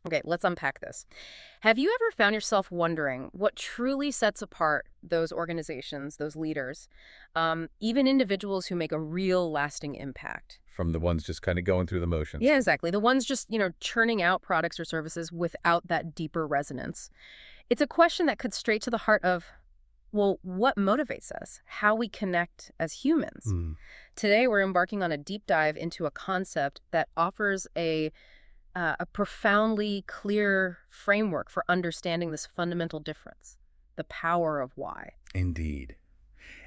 Okay, let's unpack this. Have you ever found yourself wondering what truly sets apart those organizations, those leaders, even individuals who make a real lasting impact? From the ones just kind of going through the motions. Yeah, exactly. The ones just, churning out products or services without that deeper resonance. It's a question that cuts straight to the heart of, well, what motivates us? How we connect as humans? Hmm. Today, we're embarking on a deep dive into a concept that offers a profoundly clear framework for understanding this fundamental difference, the power of why. Indeed.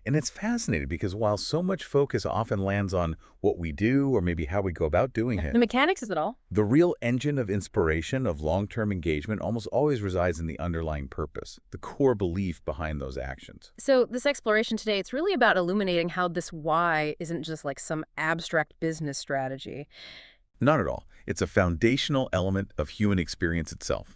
And it's fascinating because while so much focus often lands on what we do or maybe how we go about doing The it, mechanics is it all? the real engine of inspiration, of long-term engagement, almost always resides in the underlying purpose, the core belief behind those actions. So this exploration today, it's really about illuminating how this why isn't just like some abstract business strategy. Not at all. It's a foundational element of human experience itself.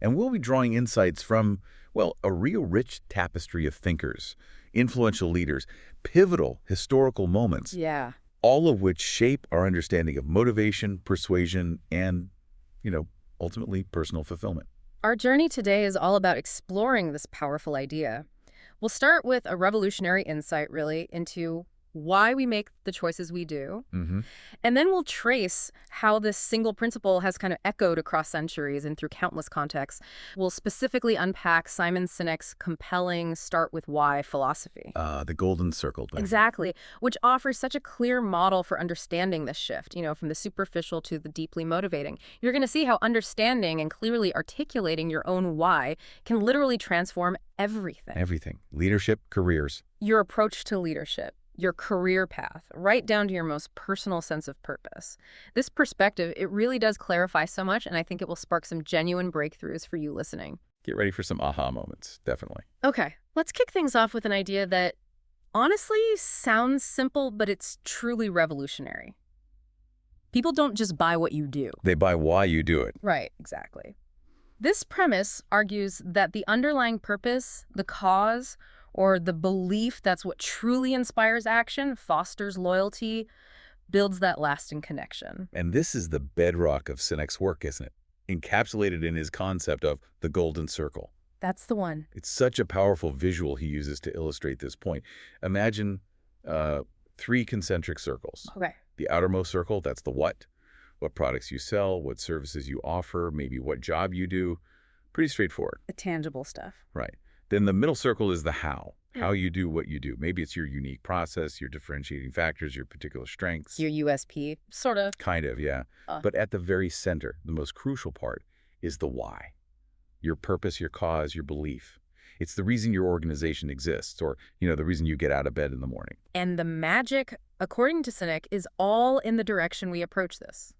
And we'll be drawing insights from, well, a real rich tapestry of thinkers, influential leaders, pivotal historical moments, Yeah. all of which shape our understanding of motivation, persuasion, and, you know, ultimately personal fulfillment. Our journey today is all about exploring this powerful idea. We'll start with a revolutionary insight, really, into why we make the choices we do. Hmm. And then we'll trace how this single principle has kind of echoed across centuries and through countless contexts. We'll specifically unpack Simon Sinek's compelling start with why philosophy. The golden circle thing. Exactly, which offers such a clear model for understanding this shift, from the superficial to the deeply motivating. You're going to see how understanding and clearly articulating your own why can literally transform everything. Everything. Leadership, careers. Your approach to leadership, your career path, right down to your most personal sense of purpose. This perspective, it really does clarify so much, and I think it will spark some genuine breakthroughs for you listening. Get ready for some aha moments, definitely. Okay, let's kick things off with an idea that honestly sounds simple, but it's truly revolutionary. People don't just buy what you do. They buy why you do it. Right, exactly. This premise argues that the underlying purpose, the cause, or the belief that's what truly inspires action, fosters loyalty, builds that lasting connection. And this is the bedrock of Sinek's work, isn't it? Encapsulated in his concept of the golden circle. That's the one. It's such a powerful visual he uses to illustrate this point. Imagine three concentric circles. Okay. The outermost circle, that's the what products you sell, what services you offer, maybe what job you do. Pretty straightforward. The tangible stuff. Right. Then the middle circle is the how Yeah. you do what you do. Maybe it's your unique process, your differentiating factors, your particular strengths. Your USP, sort of. Kind of, yeah. Uh. But at the very center, the most crucial part is the why. Your purpose, your cause, your belief. It's the reason your organization exists, or, the reason you get out of bed in the morning. And the magic, according to Sinek, is all in the direction we approach this.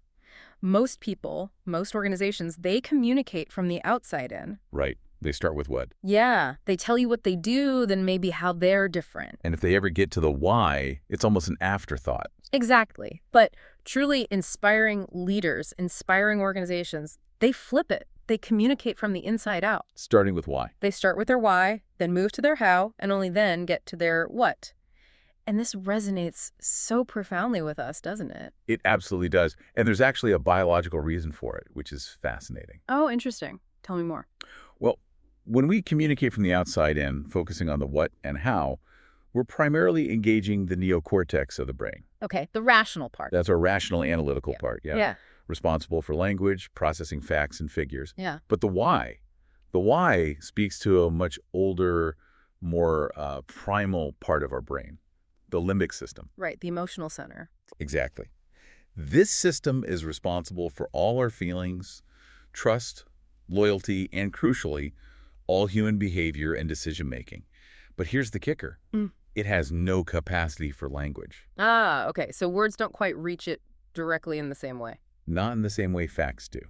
Most people, most organizations, they communicate from the outside in. Right. They start with what? Yeah, they tell you what they do, then maybe how they're different. And if they ever get to the why, it's almost an afterthought. Exactly. But truly inspiring leaders, inspiring organizations, they flip it. They communicate from the inside out. Starting with why. They start with their why, then move to their how, and only then get to their what. And this resonates so profoundly with us, doesn't it? It absolutely does. And there's actually a biological reason for it, which is fascinating. Oh, interesting. Tell me more. Well, when we communicate from the outside in, focusing on the what and how, we're primarily engaging the neocortex of the brain. Okay, the rational part. That's our rational analytical part, yeah. Yeah. Responsible for language, processing facts and figures. Yeah. But the why speaks to a much older, more primal part of our brain, the limbic system. Right, the emotional center. Exactly. This system is responsible for all our feelings, trust, loyalty, and crucially, all human behavior and decision-making. But here's the kicker. It has no capacity for language. Ah, okay, so words don't quite reach it directly in the same way. Not in the same way facts do.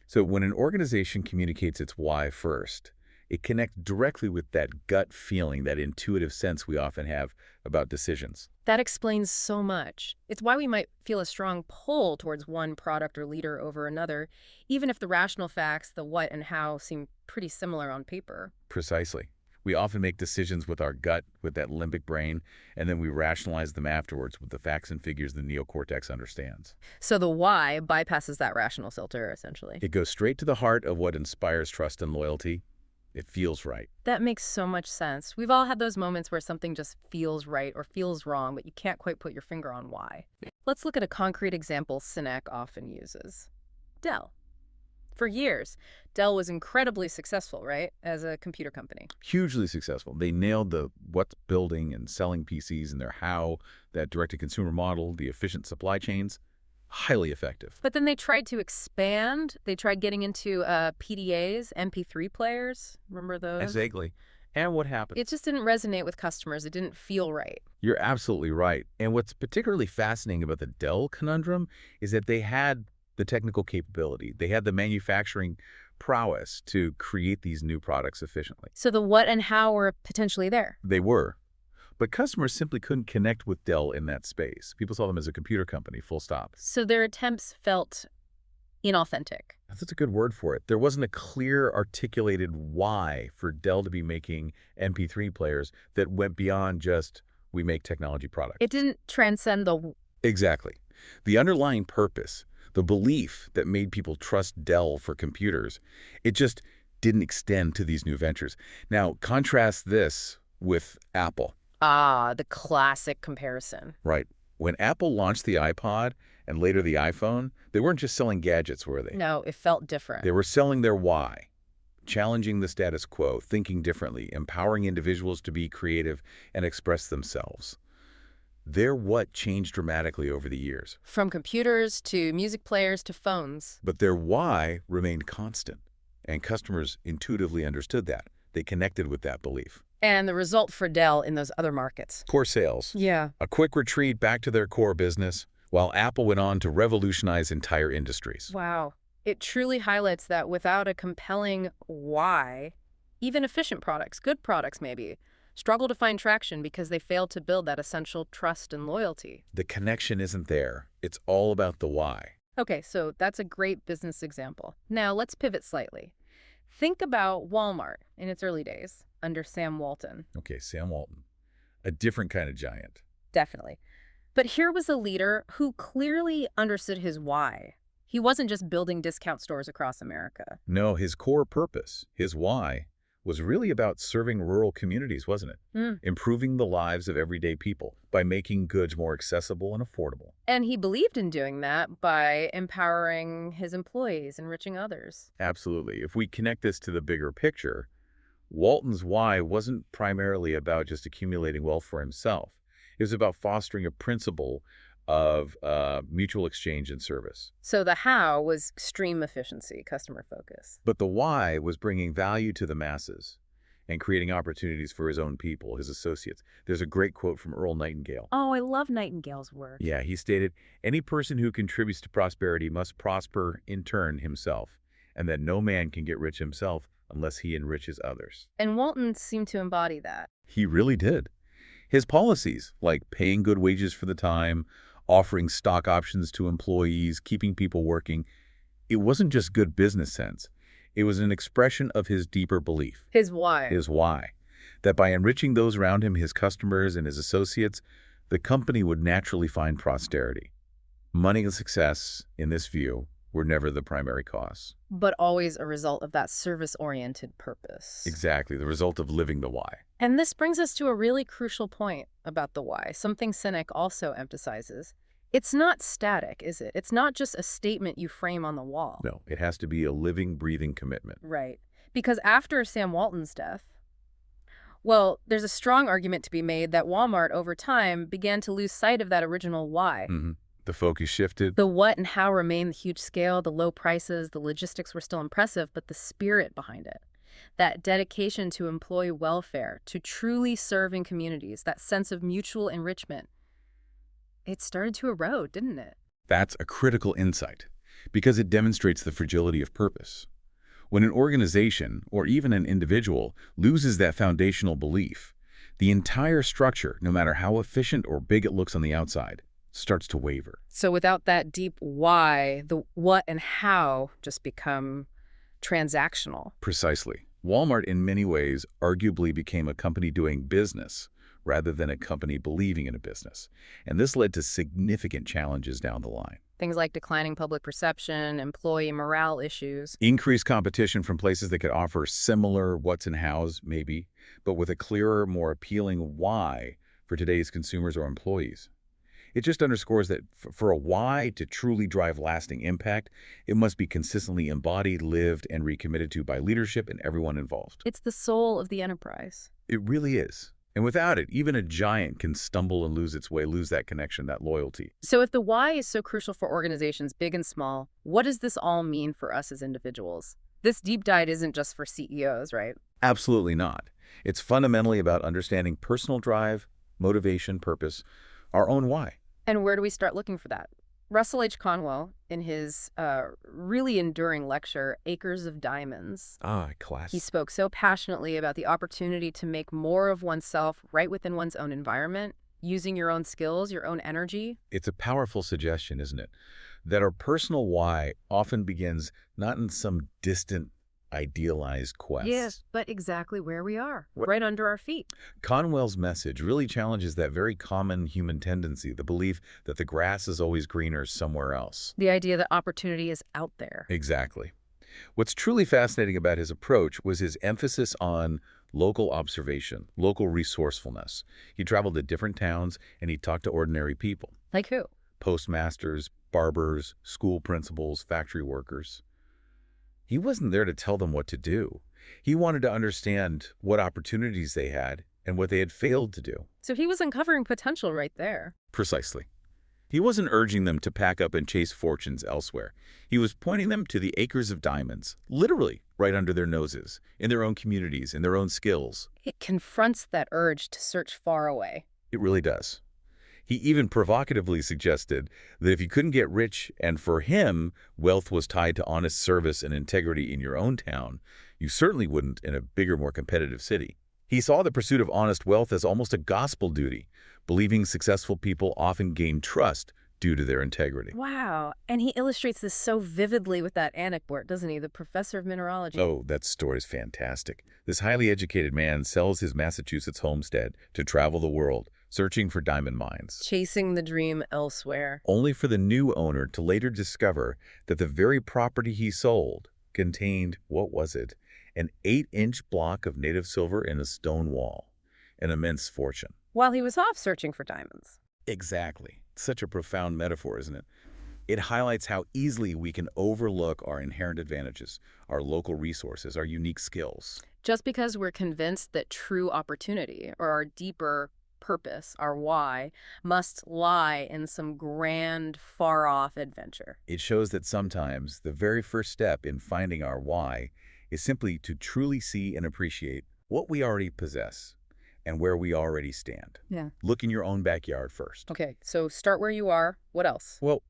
So when an organization communicates its why first, it connects directly with that gut feeling, that intuitive sense we often have about decisions. That explains so much. It's why we might feel a strong pull towards one product or leader over another, even if the rational facts, the what and how, seem pretty similar on paper. Precisely. We often make decisions with our gut, with that limbic brain, and then we rationalize them afterwards with the facts and figures the neocortex understands. So the why bypasses that rational filter, essentially. It goes straight to the heart of what inspires trust and loyalty. It feels right. That makes so much sense. We've all had those moments where something just feels right or feels wrong, but you can't quite put your finger on why. Let's look at a concrete example Sinek often uses. Dell. For years, Dell was incredibly successful, right, as a computer company. Hugely successful. They nailed the what's building and selling PCs and their how, that direct-to-consumer model, the efficient supply chains. Highly effective. But then they tried to expand. They tried getting into PDAs, MP3 players. Remember those? Exactly. And what happened? It just didn't resonate with customers. It didn't feel right. You're absolutely right. And what's particularly fascinating about the Dell conundrum is that they had the technical capability. They had the manufacturing prowess to create these new products efficiently. So the what and how were potentially there. They were. But customers simply couldn't connect with Dell in that space. People saw them as a computer company, full stop. So their attempts felt inauthentic. That's a good word for it. There wasn't a clear articulated why for Dell to be making MP3 players that went beyond just, we make technology products. It didn't transcend the... Exactly. The underlying purpose, the belief that made people trust Dell for computers, it just didn't extend to these new ventures. Now, contrast this with Apple. Ah, the classic comparison. Right. When Apple launched the iPod and later the iPhone, they weren't just selling gadgets, were they? No, it felt different. They were selling their why, challenging the status quo, thinking differently, empowering individuals to be creative and express themselves. Their what changed dramatically over the years. From computers to music players to phones. But their why remained constant, and customers intuitively understood that. They connected with that belief. And the result for Dell in those other markets. Core sales. Yeah. A quick retreat back to their core business, while Apple went on to revolutionize entire industries. Wow. It truly highlights that without a compelling why, even efficient products, good products maybe, struggle to find traction because they fail to build that essential trust and loyalty. The connection isn't there. It's all about the why. Okay, so that's a great business example. Now let's pivot slightly. Think about Walmart in its early days under Sam Walton. Okay, Sam Walton. A different kind of giant. Definitely. But here was a leader who clearly understood his why. He wasn't just building discount stores across America. No, his core purpose, his why, was really about serving rural communities, wasn't it? Improving the lives of everyday people by making goods more accessible and affordable. And he believed in doing that by empowering his employees, enriching others. Absolutely. If we connect this to the bigger picture, Walton's why wasn't primarily about just accumulating wealth for himself. It was about fostering a principle of mutual exchange and service. So the how was extreme efficiency, customer focus. But the why was bringing value to the masses and creating opportunities for his own people, his associates. There's a great quote from Earl Nightingale. Oh, I love Nightingale's work. Yeah, he stated, "Any person who contributes to prosperity must prosper in turn himself, and that no man can get rich himself unless he enriches others." And Walton seemed to embody that. He really did. His policies, like paying good wages for the time, offering stock options to employees, keeping people working, it wasn't just good business sense. It was an expression of his deeper belief. His why. His why. That by enriching those around him, his customers and his associates, the company would naturally find prosperity. Money and success, in this view, were never the primary cause. But always a result of that service-oriented purpose. Exactly, the result of living the why. And this brings us to a really crucial point about the why, something Sinek also emphasizes. It's not static, is it? It's not just a statement you frame on the wall. No, it has to be a living, breathing commitment. Right. Because after Sam Walton's death, well, there's a strong argument to be made that Walmart, over time, began to lose sight of that original why. The focus shifted. The what and how remained the huge scale, the low prices, the logistics were still impressive, but the spirit behind it, that dedication to employee welfare, to truly serving communities, that sense of mutual enrichment, it started to erode, didn't it? That's a critical insight, because it demonstrates the fragility of purpose. When an organization, or even an individual, loses that foundational belief, the entire structure, no matter how efficient or big it looks on the outside, starts to waver. So without that deep why, the what and how just become transactional. Precisely. Walmart, in many ways, arguably became a company doing business rather than a company believing in a business. And this led to significant challenges down the line. Things like declining public perception, employee morale issues. Increased competition from places that could offer similar what's and hows, maybe, but with a clearer, more appealing why for today's consumers or employees. It just underscores that for a why to truly drive lasting impact, it must be consistently embodied, lived, and recommitted to by leadership and everyone involved. It's the soul of the enterprise. It really is. And without it, even a giant can stumble and lose its way, lose that connection, that loyalty. So if the why is so crucial for organizations big and small, what does this all mean for us as individuals? This deep dive isn't just for CEOs, right? Absolutely not. It's fundamentally about understanding personal drive, motivation, purpose, our own why. And where do we start looking for that? Russell H. Conwell, in his really enduring lecture, Acres of Diamonds, Class. he spoke so passionately about the opportunity to make more of oneself right within one's own environment, using your own skills, your own energy. It's a powerful suggestion, isn't it? That our personal why often begins not in some distant, idealized quest. Yes, but exactly where we are, right under our feet. Conwell's message really challenges that very common human tendency, the belief that the grass is always greener somewhere else. The idea that opportunity is out there. Exactly. What's truly fascinating about his approach was his emphasis on local observation, local resourcefulness. He traveled to different towns and he talked to ordinary people. Like who? Postmasters, barbers, school principals, factory workers. He wasn't there to tell them what to do. He wanted to understand what opportunities they had and what they had failed to do. So he was uncovering potential right there. Precisely. He wasn't urging them to pack up and chase fortunes elsewhere. He was pointing them to the acres of diamonds, literally right under their noses, in their own communities, in their own skills. It confronts that urge to search far away. It really does. He even provocatively suggested that if you couldn't get rich, and for him, wealth was tied to honest service and integrity in your own town, you certainly wouldn't in a bigger, more competitive city. He saw the pursuit of honest wealth as almost a gospel duty, believing successful people often gain trust due to their integrity. Wow. And he illustrates this so vividly with that anecdote, doesn't he? The professor of mineralogy. Oh, that story is fantastic. This highly educated man sells his Massachusetts homestead to travel the world, searching for diamond mines. Chasing the dream elsewhere. Only for the new owner to later discover that the very property he sold contained, what was it, an 8-inch block of native silver in a stone wall. An immense fortune. While he was off searching for diamonds. Exactly. Such a profound metaphor, isn't it? It highlights how easily we can overlook our inherent advantages, our local resources, our unique skills. Just because we're convinced that true opportunity, or our deeper purpose, our why, must lie in some grand, far-off adventure. It shows that sometimes the very first step in finding our why is simply to truly see and appreciate what we already possess and where we already stand. Yeah. Look in your own backyard first. Okay, so start where you are. What else? Well,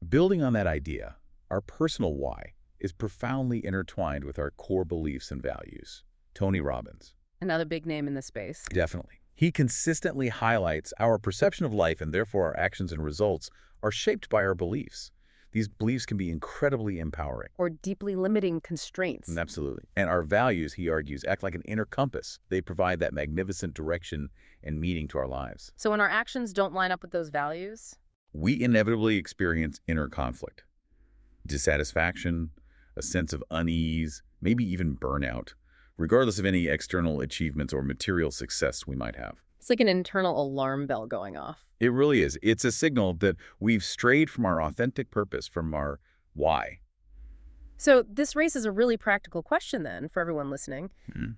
building on that idea, our personal why is profoundly intertwined with our core beliefs and values. Tony Robbins. Another big name in this space. Definitely. He consistently highlights our perception of life and therefore our actions and results are shaped by our beliefs. These beliefs can be incredibly empowering. Or deeply limiting constraints. Absolutely. And our values, he argues, act like an inner compass. They provide that magnificent direction and meaning to our lives. So when our actions don't line up with those values? We inevitably experience inner conflict, dissatisfaction, a sense of unease, maybe even burnout, regardless of any external achievements or material success we might have. It's like an internal alarm bell going off. It really is. It's a signal that we've strayed from our authentic purpose, from our why. So this raises a really practical question then for everyone listening.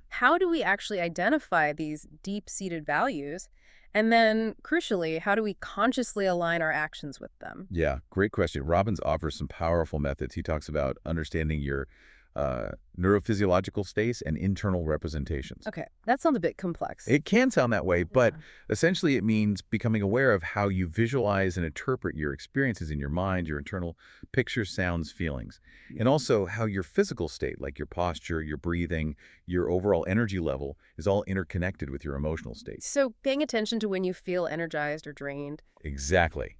How do we actually identify these deep-seated values? And then, crucially, how do we consciously align our actions with them? Yeah, great question. Robbins offers some powerful methods. He talks about understanding your neurophysiological states and internal representations. Okay, that sounds a bit complex. It can sound that way, but essentially it means becoming aware of how you visualize and interpret your experiences in your mind, your internal pictures, sounds, feelings, and also how your physical state, like your posture, your breathing, your overall energy level, is all interconnected with your emotional state. So paying attention to when you feel energized or drained. Exactly.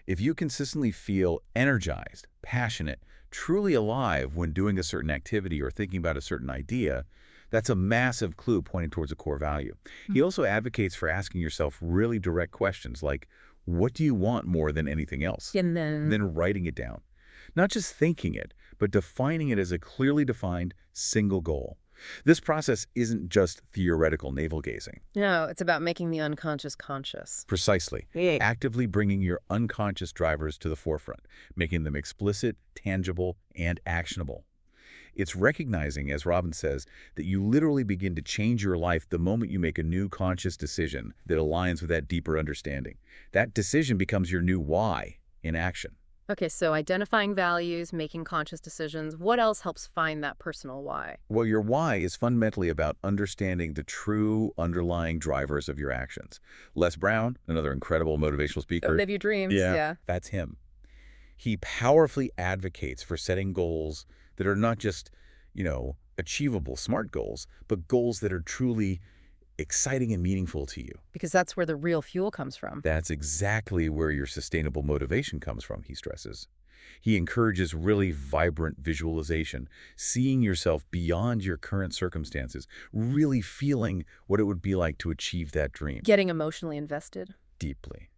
If you consistently feel energized, passionate, truly alive when doing a certain activity or thinking about a certain idea, That's a massive clue pointing towards a core value. Hmm. He also advocates for asking yourself really direct questions like, what do you want more than anything else? And then, Then writing it down. Not just thinking it, but defining it as a clearly defined single goal. This process isn't just theoretical navel-gazing. no, it's about making the unconscious conscious. Precisely. Yeah. Actively bringing your unconscious drivers to the forefront, making them explicit, tangible, and actionable. It's recognizing, as Robin says, that you literally begin to change your life the moment you make a new conscious decision that aligns with that deeper understanding. That decision becomes your new why in action. Okay, so identifying values, making conscious decisions. What else helps find that personal why? Well, your why is fundamentally about understanding the true underlying drivers of your actions. Les Brown, another incredible motivational So speaker, live your dreams, yeah, yeah. that's him. He powerfully advocates for setting goals that are not just, achievable SMART goals, but goals that are truly exciting and meaningful to you. Because that's where the real fuel comes from. That's exactly where your sustainable motivation comes from, he stresses. He encourages really vibrant visualization, seeing yourself beyond your current circumstances, really feeling what it would be like to achieve that dream Getting emotionally invested. deeply.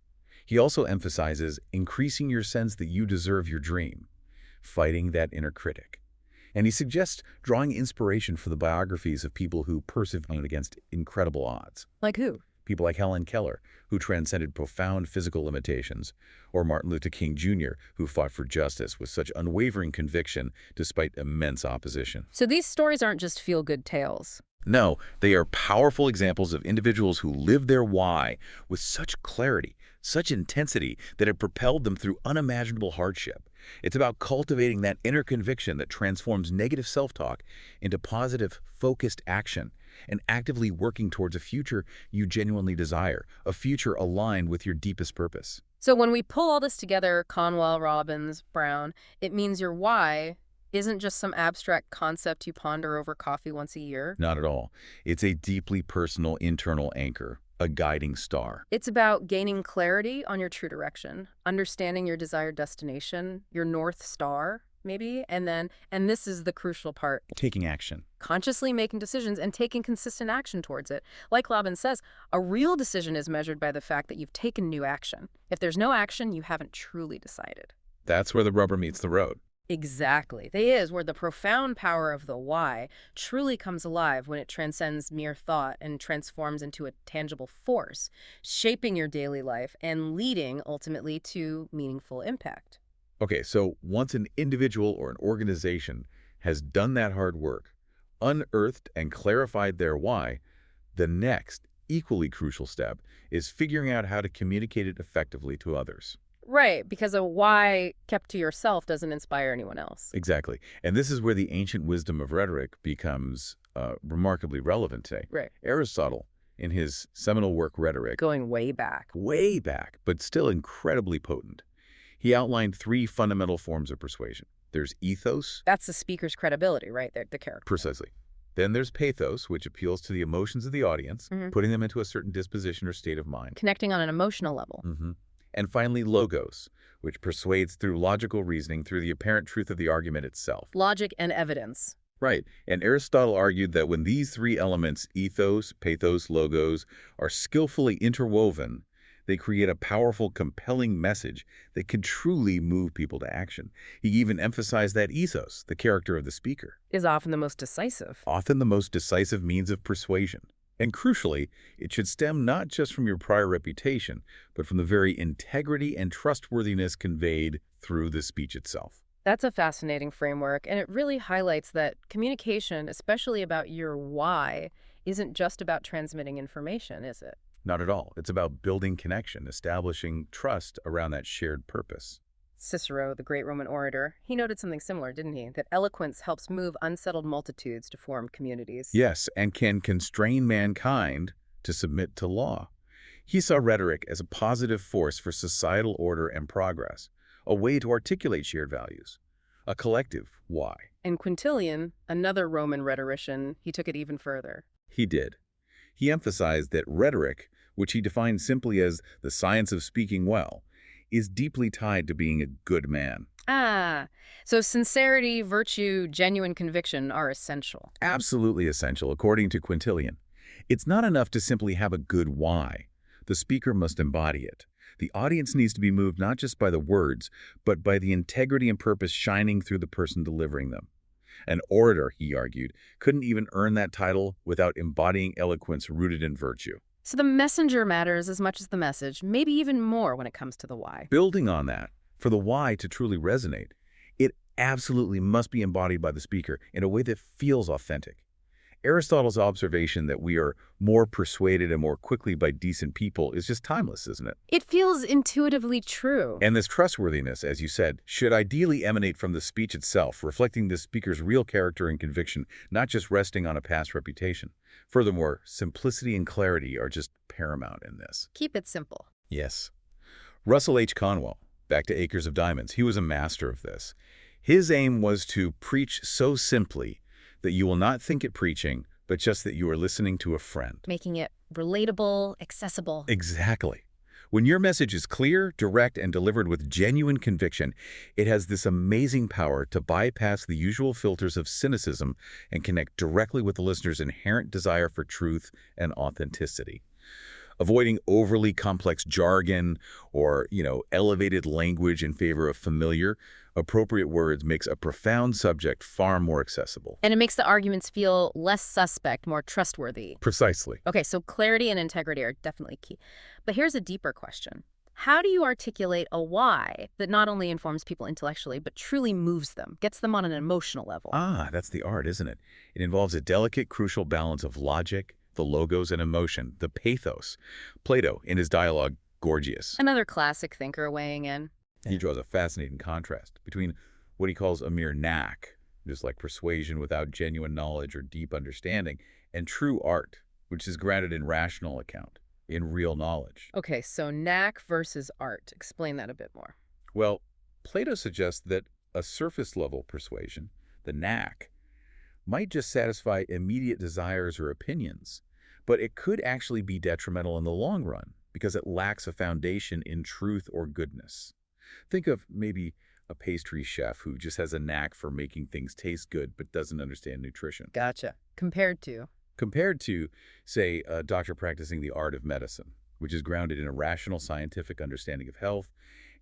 He also emphasizes increasing your sense that you deserve your dream, fighting that inner critic. And he suggests drawing inspiration from the biographies of people who persevered against incredible odds. Like who? People like Helen Keller, who transcended profound physical limitations, or Martin Luther King Jr., who fought for justice with such unwavering conviction despite immense opposition. So these stories aren't just feel-good tales. No, they are powerful examples of individuals who lived their why with such clarity, such intensity that it propelled them through unimaginable hardship. It's about cultivating that inner conviction that transforms negative self-talk into positive, focused action and actively working towards a future you genuinely desire, a future aligned with your deepest purpose. So when we pull all this together, Conwell, Robbins, Brown, it means your why isn't just some abstract concept you ponder over coffee once a year. Not at all. It's a deeply personal internal anchor, a guiding star. It's about gaining clarity on your true direction, understanding your desired destination, your North Star, maybe, and this is the crucial part, Taking action. consciously making decisions and taking consistent action towards it. Like Robbins says, a real decision is measured by the fact that you've taken new action. If there's no action, you haven't truly decided. That's where the rubber meets the road. Exactly. That is where the profound power of the why truly comes alive when it transcends mere thought and transforms into a tangible force, shaping your daily life and leading ultimately to meaningful impact. Okay, so once an individual or an organization has done that hard work, unearthed and clarified their why, the next, equally crucial step is figuring out how to communicate it effectively to others. Right, because a why kept to yourself doesn't inspire anyone else. Exactly. And this is where the ancient wisdom of rhetoric becomes remarkably relevant today. Right. Aristotle, in his seminal work Rhetoric, Going way back. way back, but still incredibly potent, he outlined three fundamental forms of persuasion. There's ethos, That's the speaker's credibility, right? The character. precisely. Then there's pathos, which appeals to the emotions of the audience, Mhm. putting them into a certain disposition or state of mind. Connecting on an emotional level. And finally, logos, which persuades through logical reasoning through the apparent truth of the argument itself. Logic and evidence. Right. And Aristotle argued that when these three elements, ethos, pathos, logos, are skillfully interwoven, they create a powerful, compelling message that can truly move people to action. He even emphasized that ethos, the character of the speaker, Is often the most decisive. often the most decisive means of persuasion. And crucially, it should stem not just from your prior reputation, but from the very integrity and trustworthiness conveyed through the speech itself. That's a fascinating framework, and it really highlights that communication, especially about your why, isn't just about transmitting information, is it? Not at all. It's about building connection, establishing trust around that shared purpose. Cicero, the great Roman orator, he noted something similar, didn't he? That eloquence helps move unsettled multitudes to form communities. Yes, and can constrain mankind to submit to law. He saw rhetoric as a positive force for societal order and progress, a way to articulate shared values, a collective why. And Quintilian, another Roman rhetorician, he took it even further. He did. He emphasized that rhetoric, which he defined simply as the science of speaking well, is deeply tied to being a good man. Ah, so sincerity, virtue, genuine conviction are essential. Absolutely essential, according to Quintilian. It's not enough to simply have a good why. The speaker must embody it. The audience needs to be moved not just by the words, but by the integrity and purpose shining through the person delivering them. An orator, he argued, couldn't even earn that title without embodying eloquence rooted in virtue. So the messenger matters as much as the message, maybe even more when it comes to the why. Building on that, for the why to truly resonate, it absolutely must be embodied by the speaker in a way that feels authentic. Aristotle's observation that we are more persuaded and more quickly by decent people is just timeless, isn't it? It feels intuitively true. And this trustworthiness, as you said, should ideally emanate from the speech itself, reflecting the speaker's real character and conviction, not just resting on a past reputation. Furthermore, simplicity and clarity are just paramount in this. Keep it simple. Yes. Russell H. Conwell, back to Acres of Diamonds, he was a master of this. His aim was to preach so simply that you will not think it preaching, but just that you are listening to a friend. Making it relatable, accessible. Exactly. When your message is clear, direct, and delivered with genuine conviction, it has this amazing power to bypass the usual filters of cynicism and connect directly with the listener's inherent desire for truth and authenticity. Avoiding overly complex jargon or, elevated language in favor of familiar, appropriate words makes a profound subject far more accessible. And it makes the arguments feel less suspect, more trustworthy. Precisely. Okay, so clarity and integrity are definitely key. But here's a deeper question. How do you articulate a why that not only informs people intellectually, but truly moves them, gets them on an emotional level? Ah, that's the art, isn't it? It involves a delicate, crucial balance of logic, the logos, and emotion, the pathos. Plato, in his dialogue, Gorgias, Another classic thinker weighing in. he draws a fascinating contrast between what he calls a mere knack, just like persuasion without genuine knowledge or deep understanding, and true art, which is grounded in rational account, in real knowledge. Okay, so knack versus art. Explain that a bit more. Well, Plato suggests that a surface-level persuasion, the knack, might just satisfy immediate desires or opinions, but it could actually be detrimental in the long run because it lacks a foundation in truth or goodness. Think of maybe a pastry chef who just has a knack for making things taste good but doesn't understand nutrition. Gotcha. Compared to? Compared to, say, a doctor practicing the art of medicine, which is grounded in a rational scientific understanding of health,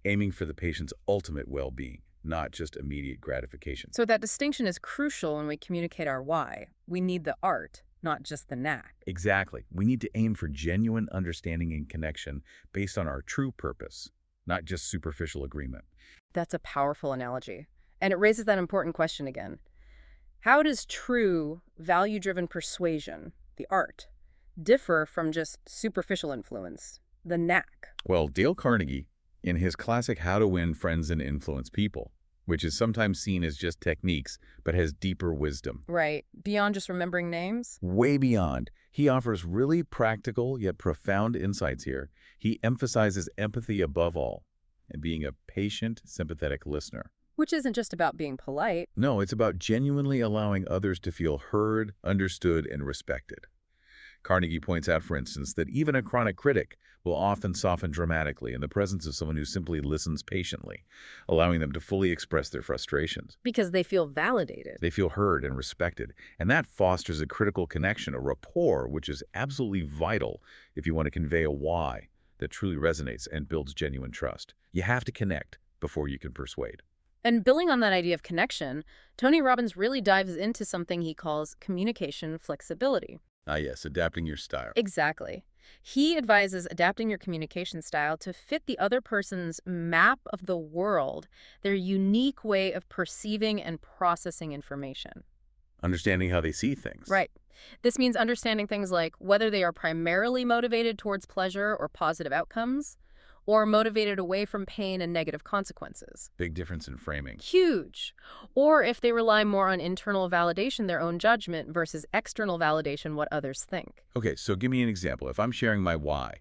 aiming for the patient's ultimate well-being, not just immediate gratification. So that distinction is crucial when we communicate our why. We need the art, not just the knack. Exactly. We need to aim for genuine understanding and connection based on our true purpose, not just superficial agreement. That's a powerful analogy. And it raises that important question again. How does true, value-driven persuasion, the art, differ from just superficial influence, the knack? Well, Dale Carnegie, in his classic How to Win Friends and Influence People, which is sometimes seen as just techniques, but has deeper wisdom. Right. Beyond just remembering names? Way beyond. He offers really practical yet profound insights here. He emphasizes empathy above all and being a patient, sympathetic listener. Which isn't just about being polite. No, it's about genuinely allowing others to feel heard, understood, and respected. Carnegie points out, for instance, that even a chronic critic will often soften dramatically in the presence of someone who simply listens patiently, allowing them to fully express their frustrations. Because they feel validated. They feel heard and respected, and that fosters a critical connection, a rapport, which is absolutely vital if you want to convey a why that truly resonates and builds genuine trust. You have to connect before you can persuade. And building on that idea of connection, Tony Robbins really dives into something he calls communication flexibility. Ah, yes, adapting your style. Exactly. He advises adapting your communication style to fit the other person's map of the world, their unique way of perceiving and processing information. Understanding how they see things. Right. This means understanding things like whether they are primarily motivated towards pleasure or positive outcomes, or motivated away from pain and negative consequences. Big difference in framing. Huge. Or if they rely more on internal validation, their own judgment, versus external validation, what others think. Okay, so give me an example. If I'm sharing my why.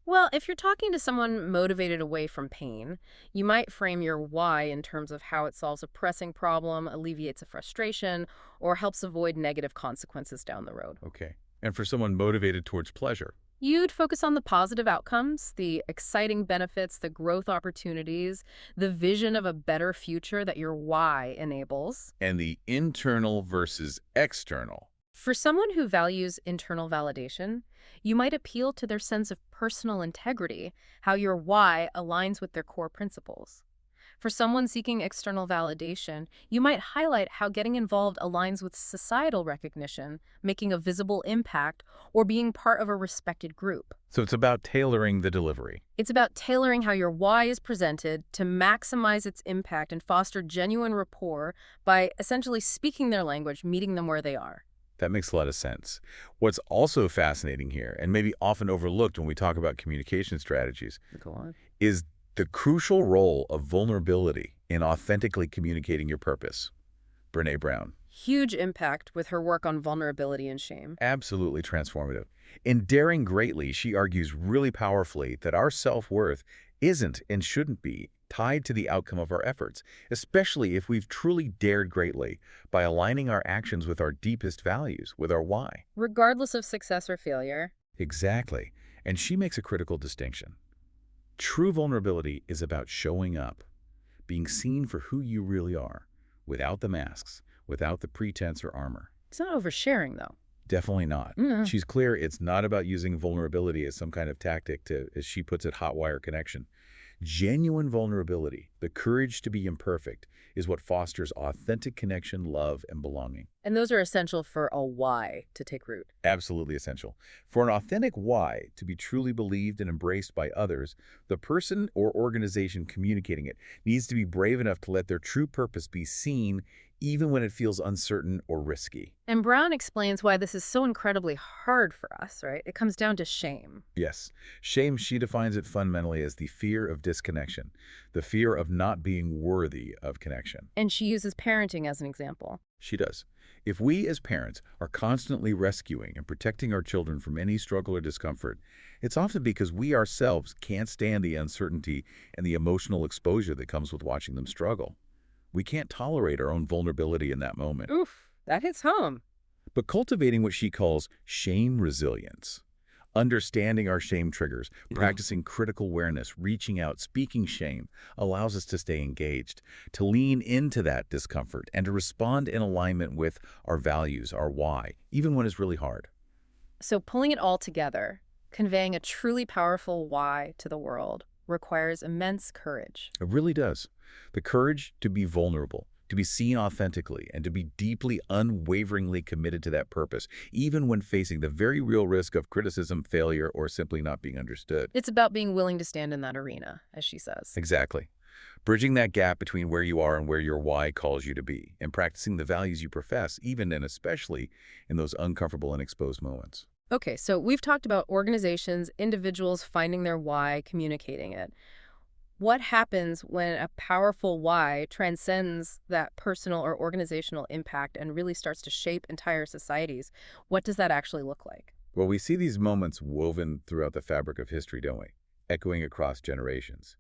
Well, if you're talking to someone motivated away from pain, you might frame your why in terms of how it solves a pressing problem, alleviates a frustration, or helps avoid negative consequences down the road. Okay. And for someone motivated towards pleasure. You'd focus on the positive outcomes, the exciting benefits, the growth opportunities, the vision of a better future that your why enables. And the internal versus external. For someone who values internal validation, you might appeal to their sense of personal integrity, how your why aligns with their core principles. For someone seeking external validation, you might highlight how getting involved aligns with societal recognition, making a visible impact, or being part of a respected group. So it's about tailoring the delivery. It's about tailoring how your why is presented to maximize its impact and foster genuine rapport by essentially speaking their language, meeting them where they are. That makes a lot of sense. What's also fascinating here, and maybe often overlooked when we talk about communication strategies, Go on. is the crucial role of vulnerability in authentically communicating your purpose. Brené Brown. Huge impact with her work on vulnerability and shame. Absolutely transformative. In Daring Greatly, she argues really powerfully that our self-worth isn't and shouldn't be tied to the outcome of our efforts, especially if we've truly dared greatly by aligning our actions with our deepest values, with our why. Regardless of success or failure. Exactly. And she makes a critical distinction. True vulnerability is about showing up, being seen for who you really are, without the masks, without the pretense or armor. It's not oversharing, though. Definitely not. Mm. She's clear it's not about using vulnerability as some kind of tactic to, as she puts it, hotwire connection. Genuine vulnerability, the courage to be imperfect, is what fosters authentic connection, love, and belonging. And those are essential for a why to take root. Absolutely essential. For an authentic why to be truly believed and embraced by others, the person or organization communicating it needs to be brave enough to let their true purpose be seen even when it feels uncertain or risky. And Brown explains why this is so incredibly hard for us, right? It comes down to shame. Yes. Shame, she defines it fundamentally as the fear of disconnection, the fear of not being worthy of connection. And she uses parenting as an example. She does. If we as parents are constantly rescuing and protecting our children from any struggle or discomfort, it's often because we ourselves can't stand the uncertainty and the emotional exposure that comes with watching them struggle. We can't tolerate our own vulnerability in that moment. Oof, that hits home. But cultivating what she calls shame resilience, understanding our shame triggers, practicing critical awareness, reaching out, speaking shame, allows us to stay engaged, to lean into that discomfort, and to respond in alignment with our values, our why, even when it's really hard. So pulling it all together, conveying a truly powerful why to the world, requires immense courage. It really does. The courage to be vulnerable, to be seen authentically, and to be deeply, unwaveringly committed to that purpose, even when facing the very real risk of criticism, failure, or simply not being understood. It's about being willing to stand in that arena, as she says. Exactly. Bridging that gap between where you are and where your why calls you to be, and practicing the values you profess, even and especially in those uncomfortable and exposed moments. Okay, so we've talked about organizations, individuals finding their why, communicating it. What happens when a powerful why transcends that personal or organizational impact and really starts to shape entire societies? What does that actually look like? Well, we see these moments woven throughout the fabric of history, don't we? Echoing across generations.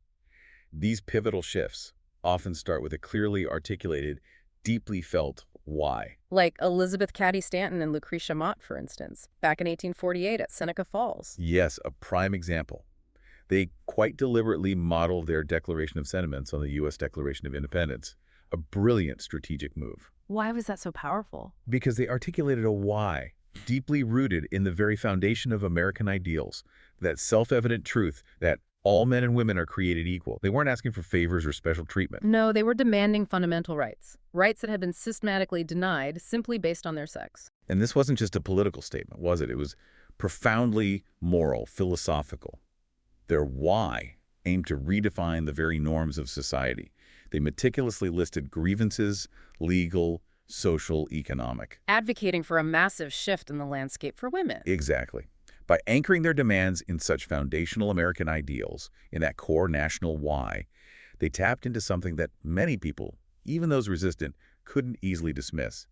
These pivotal shifts often start with a clearly articulated, deeply felt why. Like Elizabeth Cady Stanton and Lucretia Mott, for instance, back in 1848 at Seneca Falls. Yes, a prime example. They quite deliberately modeled their Declaration of Sentiments on the U.S. Declaration of Independence, a brilliant strategic move. Why was that so powerful? Because they articulated a why, deeply rooted in the very foundation of American ideals, that self-evident truth that all men and women are created equal. They weren't asking for favors or special treatment. No, they were demanding fundamental rights, rights that had been systematically denied simply based on their sex. And this wasn't just a political statement, was it? It was profoundly moral, philosophical. Their why aimed to redefine the very norms of society. They meticulously listed grievances, legal, social, economic. Advocating for a massive shift in the landscape for women. Exactly. By anchoring their demands in such foundational American ideals, in that core national why, they tapped into something that many people, even those resistant, couldn't easily dismiss.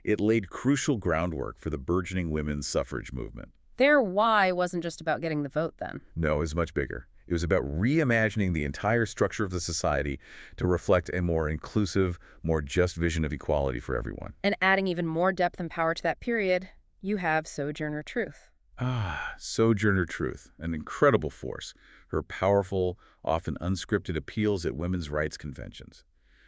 It laid crucial groundwork for the burgeoning women's suffrage movement. Their why wasn't just about getting the vote then. No, it was much bigger. It was about reimagining the entire structure of the society to reflect a more inclusive, more just vision of equality for everyone. And adding even more depth and power to that period, you have Sojourner Truth. Sojourner Truth, an incredible force. Her powerful, often unscripted appeals at women's rights conventions.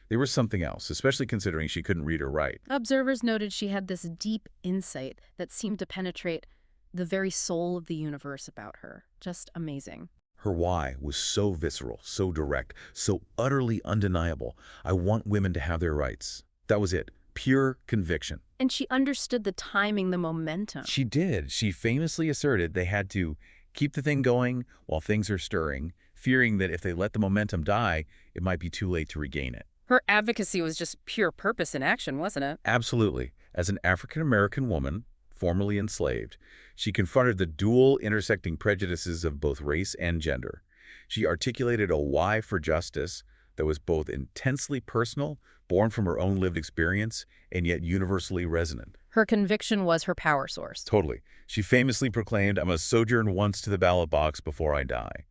They were something else, especially considering she couldn't read or write. Observers noted she had this deep insight that seemed to penetrate the very soul of the universe about her. Just amazing. Her why was so visceral, so direct, so utterly undeniable. I want women to have their rights. That was it. Pure conviction. And she understood the timing, the momentum. She did. She famously asserted they had to keep the thing going while things are stirring, fearing that if they let the momentum die, it might be too late to regain it. Her advocacy was just pure purpose in action, wasn't it? Absolutely. As an African-American woman, formerly enslaved, she confronted the dual intersecting prejudices of both race and gender. She articulated a why for justice that was both intensely personal, born from her own lived experience, and yet universally resonant. Her conviction was her power source. Totally. She famously proclaimed, "I must sojourn once to the ballot box before I die."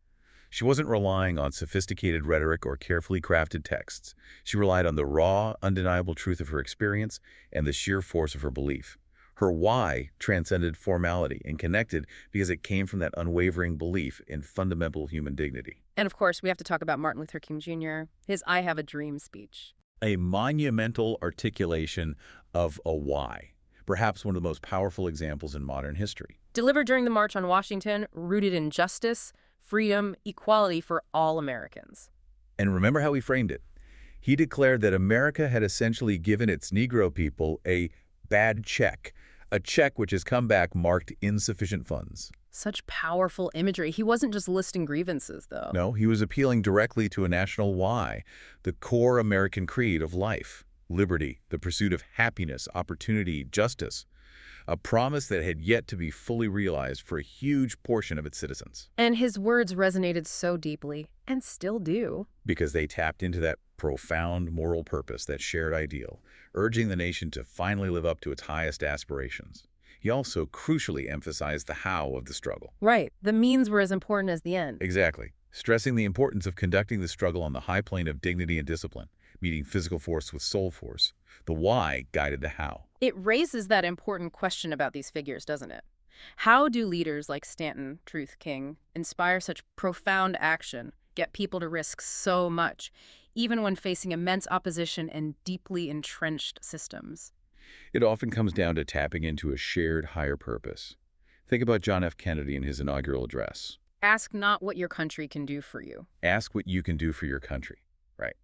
She wasn't relying on sophisticated rhetoric or carefully crafted texts. She relied on the raw, undeniable truth of her experience and the sheer force of her belief. Her why transcended formality and connected because it came from that unwavering belief in fundamental human dignity. And of course, we have to talk about Martin Luther King Jr., his I Have a Dream speech. A monumental articulation of a why, perhaps one of the most powerful examples in modern history. Delivered during the March on Washington, rooted in justice, freedom, equality for all Americans. And remember how he framed it. He declared that America had essentially given its Negro people a bad check, a check which has come back marked insufficient funds. Such powerful imagery. He wasn't just listing grievances, though. No, he was appealing directly to a national why, the core American creed of life, liberty, the pursuit of happiness, opportunity, justice, a promise that had yet to be fully realized for a huge portion of its citizens. And his words resonated so deeply, and still do. Because they tapped into that profound moral purpose, that shared ideal, urging the nation to finally live up to its highest aspirations. He also crucially emphasized the how of the struggle. Right. The means were as important as the end. Exactly. Stressing the importance of conducting the struggle on the high plane of dignity and discipline, meeting physical force with soul force. The why guided the how. It raises that important question about these figures, doesn't it? How do leaders like Stanton, Truth King, inspire such profound action, get people to risk so much, even when facing immense opposition and deeply entrenched systems? It often comes down to tapping into a shared higher purpose. Think about John F. Kennedy in his inaugural address. Ask not what your country can do for you. Ask what you can do for your country. Right.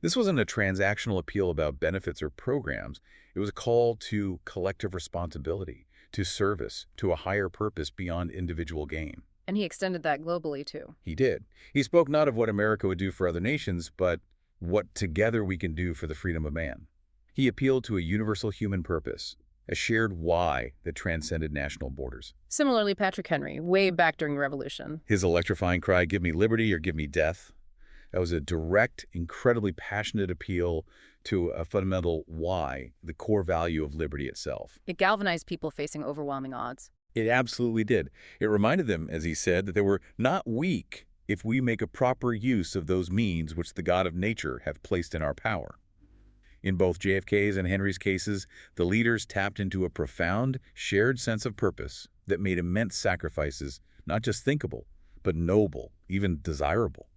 This wasn't a transactional appeal about benefits or programs. It was a call to collective responsibility, to service, to a higher purpose beyond individual gain. And he extended that globally, too. He did. He spoke not of what America would do for other nations, but what together we can do for the freedom of man. He appealed to a universal human purpose, a shared why that transcended national borders. Similarly, Patrick Henry, way back during the Revolution. His electrifying cry, "Give me liberty or give me death," that was a direct, incredibly passionate appeal to a fundamental why, the core value of liberty itself. It galvanized people facing overwhelming odds. It absolutely did. It reminded them, as he said, that they were not weak if we make a proper use of those means which the God of nature have placed in our power. In both JFK's and Henry's cases, the leaders tapped into a profound, shared sense of purpose that made immense sacrifices not just thinkable, but noble, even desirable.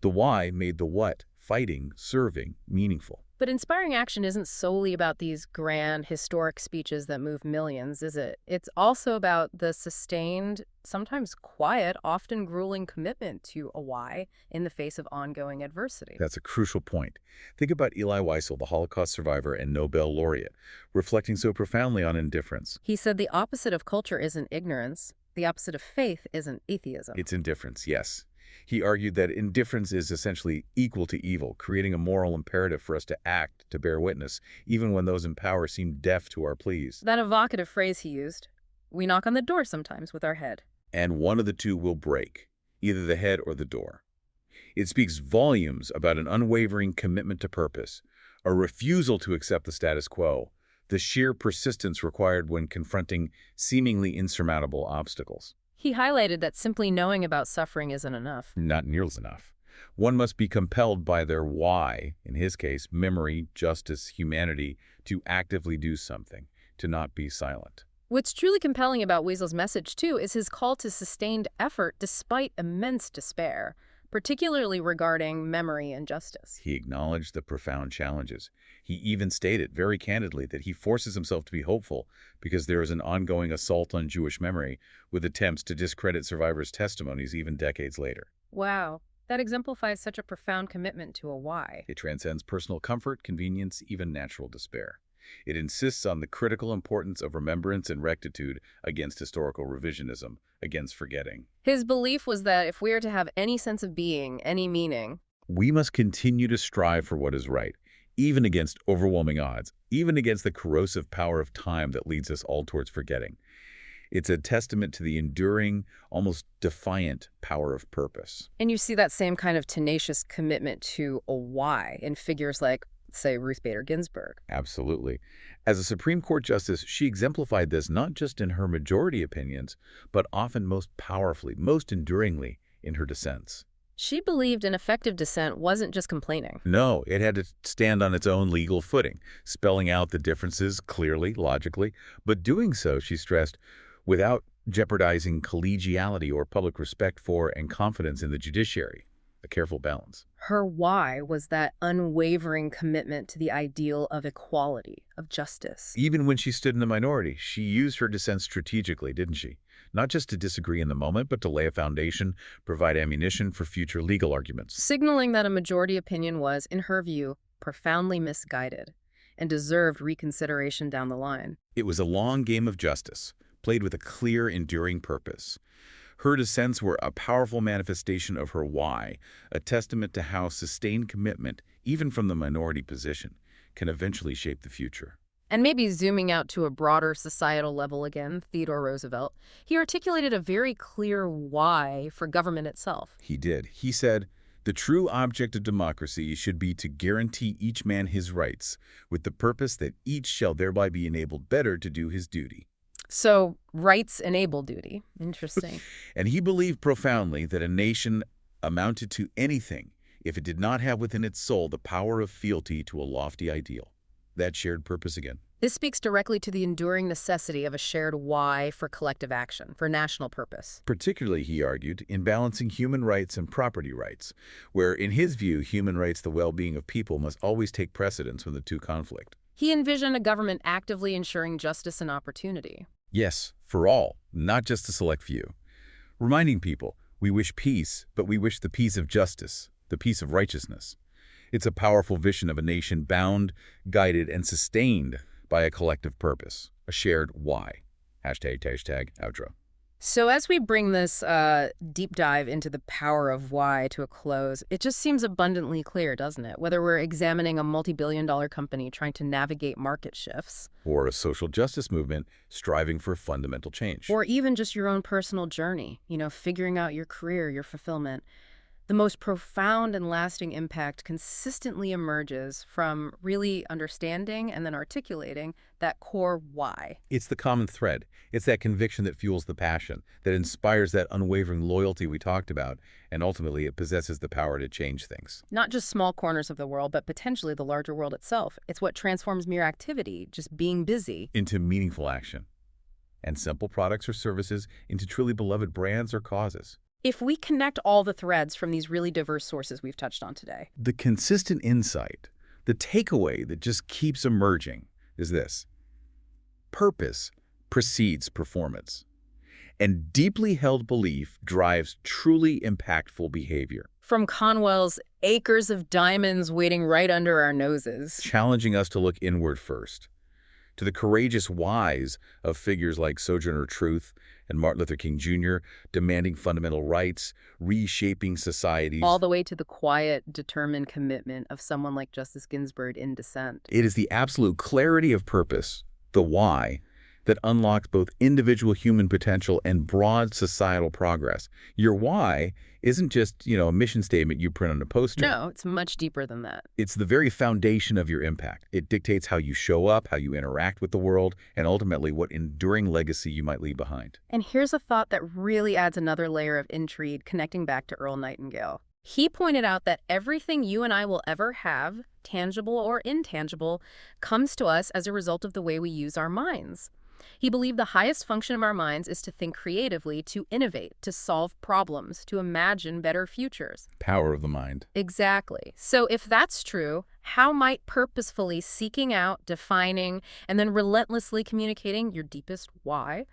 The why made the what, fighting, serving, meaningful. But inspiring action isn't solely about these grand, historic speeches that move millions, is it? It's also about the sustained, sometimes quiet, often grueling commitment to a why in the face of ongoing adversity. That's a crucial point. Think about Elie Wiesel, the Holocaust survivor and Nobel laureate, reflecting so profoundly on indifference. He said the opposite of culture isn't ignorance. The opposite of faith isn't atheism. It's indifference, yes. He argued that indifference is essentially equal to evil, creating a moral imperative for us to act, to bear witness, even when those in power seem deaf to our pleas. That evocative phrase he used, we knock on the door sometimes with our head. And one of the two will break, either the head or the door. It speaks volumes about an unwavering commitment to purpose, a refusal to accept the status quo, the sheer persistence required when confronting seemingly insurmountable obstacles. He highlighted that simply knowing about suffering isn't enough. Not nearly enough. One must be compelled by their why, in his case, memory, justice, humanity, to actively do something, to not be silent. What's truly compelling about Weasel's message, too, is his call to sustained effort despite immense despair, particularly regarding memory and justice. He acknowledged the profound challenges. He even stated very candidly that he forces himself to be hopeful because there is an ongoing assault on Jewish memory with attempts to discredit survivors' testimonies even decades later. Wow, that exemplifies such a profound commitment to a why. It transcends personal comfort, convenience, even natural despair. It insists on the critical importance of remembrance and rectitude against historical revisionism, against forgetting. His belief was that if we are to have any sense of being, any meaning, We must continue to strive for what is right, even against overwhelming odds, even against the corrosive power of time that leads us all towards forgetting. It's a testament to the enduring, almost defiant power of purpose. and you see that same kind of tenacious commitment to a why in figures like, say, Ruth Bader Ginsburg. Absolutely. As a Supreme Court justice, she exemplified this not just in her majority opinions, but often most powerfully, most enduringly in her dissents. She believed an effective dissent wasn't just complaining. No, it had to stand on its own legal footing, spelling out the differences clearly, logically, but doing so, she stressed, without jeopardizing collegiality or public respect for and confidence in the judiciary. A careful balance. Her why was that unwavering commitment to the ideal of equality, of justice. Even when she stood in the minority, she used her dissent strategically, didn't she? Not just to disagree in the moment, but to lay a foundation, provide ammunition for future legal arguments. Signaling that a majority opinion was, in her view, profoundly misguided and deserved reconsideration down the line. It was a long game of justice, played with a clear, enduring purpose. Her dissents were a powerful manifestation of her why, a testament to how sustained commitment, even from the minority position, can eventually shape the future. And maybe zooming out to a broader societal level again, Theodore Roosevelt, he articulated a very clear why for government itself. He did. He said, "The true object of democracy should be to guarantee each man his rights, with the purpose that each shall thereby be enabled better to do his duty." So, rights enable duty. Interesting. And he believed profoundly that a nation amounted to anything if it did not have within its soul the power of fealty to a lofty ideal. That shared purpose again. This speaks directly to the enduring necessity of a shared why for collective action, for national purpose. Particularly, he argued, in balancing human rights and property rights, where, in his view, human rights, the well-being of people, must always take precedence when the two conflict. He envisioned a government actively ensuring justice and opportunity. Yes, for all, not just a select few. Reminding people, we wish peace, but we wish the peace of justice, the peace of righteousness. It's a powerful vision of a nation bound, guided, and sustained by a collective purpose, a shared why. Hashtag outro. So as we bring this deep dive into the power of why to a close, it just seems abundantly clear, doesn't it? Whether we're examining a multi-billion-dollar company trying to navigate market shifts, Or a social justice movement striving for fundamental change. or even just your own personal journey, figuring out your career, your fulfillment, the most profound and lasting impact consistently emerges from really understanding and then articulating that core why. It's the common thread. It's that conviction that fuels the passion, that inspires that unwavering loyalty we talked about, and ultimately it possesses the power to change things. Not just small corners of the world, but potentially the larger world itself. It's what transforms mere activity, just being busy, Into meaningful action. And simple products or services into truly beloved brands or causes. if we connect all the threads from these really diverse sources we've touched on today. The consistent insight, the takeaway that just keeps emerging is this. Purpose precedes performance. And deeply held belief drives truly impactful behavior, From Conwell's acres of diamonds waiting right under our noses. challenging us to look inward first, to the courageous whys of figures like Sojourner Truth and Martin Luther King Jr., demanding fundamental rights, reshaping societies. All the way to the quiet, determined commitment of someone like Justice Ginsburg in dissent. It is the absolute clarity of purpose, the why, that unlocks both individual human potential and broad societal progress. Your why isn't just, a mission statement you print on a poster. No, it's much deeper than that. It's the very foundation of your impact. It dictates how you show up, how you interact with the world, and ultimately what enduring legacy you might leave behind. And here's a thought that really adds another layer of intrigue connecting back to Earl Nightingale. He pointed out that everything you and I will ever have, tangible or intangible, comes to us as a result of the way we use our minds. He believed the highest function of our minds is to think creatively, to innovate, to solve problems, to imagine better futures. Power of the mind. Exactly. So if that's true, how might purposefully seeking out, defining, and then relentlessly communicating your deepest why,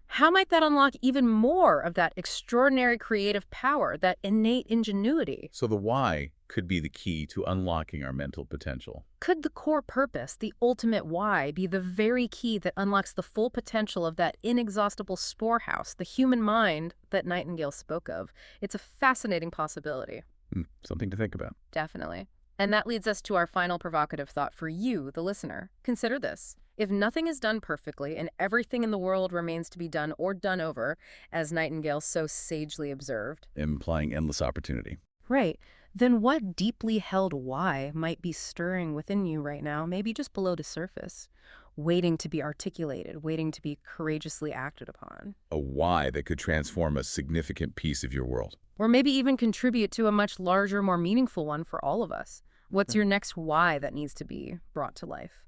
how might that unlock even more of that extraordinary creative power, that innate ingenuity? So the why could be the key to unlocking our mental potential. Could the core purpose, the ultimate why, be the very key that unlocks the full potential of that inexhaustible storehouse, the human mind that Nightingale spoke of? It's a fascinating possibility. Something to think about. Definitely. And that leads us to our final provocative thought for you, the listener. Consider this. If nothing is done perfectly and everything in the world remains to be done or done over, as Nightingale so sagely observed, Implying endless opportunity. right, then what deeply held why might be stirring within you right now, maybe just below the surface, waiting to be articulated, waiting to be courageously acted upon? A why that could transform a significant piece of your world. Or maybe even contribute to a much larger, more meaningful one for all of us. What's your next why that needs to be brought to life?